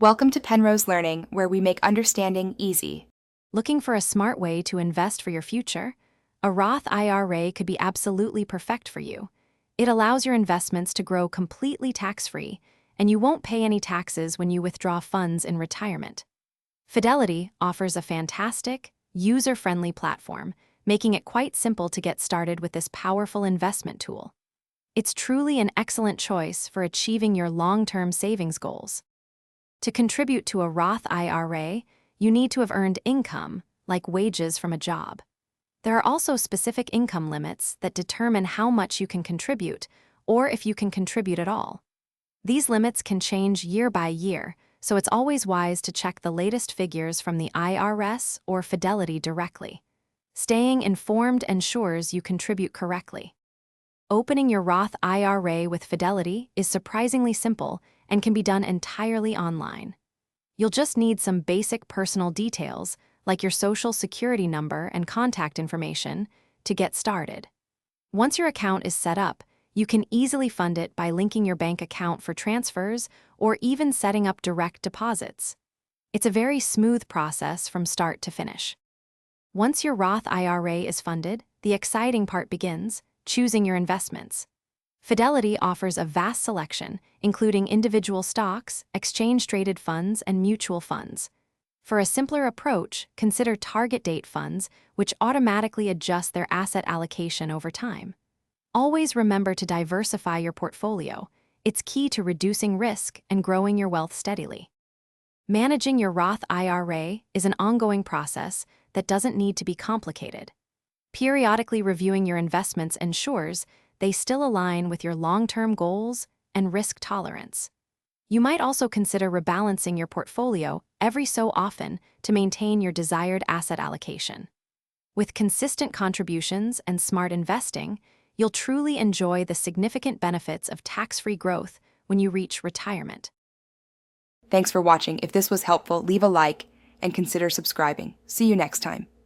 Welcome to Penrose Learning, where we make understanding easy. Looking for a smart way to invest for your future? A Roth IRA could be absolutely perfect for you. It allows your investments to grow completely tax-free, and you won't pay any taxes when you withdraw funds in retirement. Fidelity offers a fantastic, user-friendly platform, making it quite simple to get started with this powerful investment tool. It's truly an excellent choice for achieving your long-term savings goals. To contribute to a Roth IRA, you need to have earned income, like wages from a job. There are also specific income limits that determine how much you can contribute, or if you can contribute at all. These limits can change year by year, so it's always wise to check the latest figures from the IRS or Fidelity directly. Staying informed ensures you contribute correctly. Opening your Roth IRA with Fidelity is surprisingly simple and can be done entirely online. You'll just need some basic personal details, like your social security number and contact information, to get started. Once your account is set up, you can easily fund it by linking your bank account for transfers or even setting up direct deposits. It's a very smooth process from start to finish. Once your Roth IRA is funded, the exciting part begins: choosing your investments. Fidelity offers a vast selection, including individual stocks, exchange-traded funds, and mutual funds. For a simpler approach, consider target date funds, which automatically adjust their asset allocation over time. Always remember to diversify your portfolio. It's key to reducing risk and growing your wealth steadily. Managing your Roth IRA is an ongoing process that doesn't need to be complicated. Periodically reviewing your investments ensures they still align with your long-term goals and risk tolerance. You might also consider rebalancing your portfolio every so often to maintain your desired asset allocation. With consistent contributions and smart investing, you'll truly enjoy the significant benefits of tax-free growth when you reach retirement. Thanks for watching. If this was helpful, leave a like and consider subscribing. See you next time.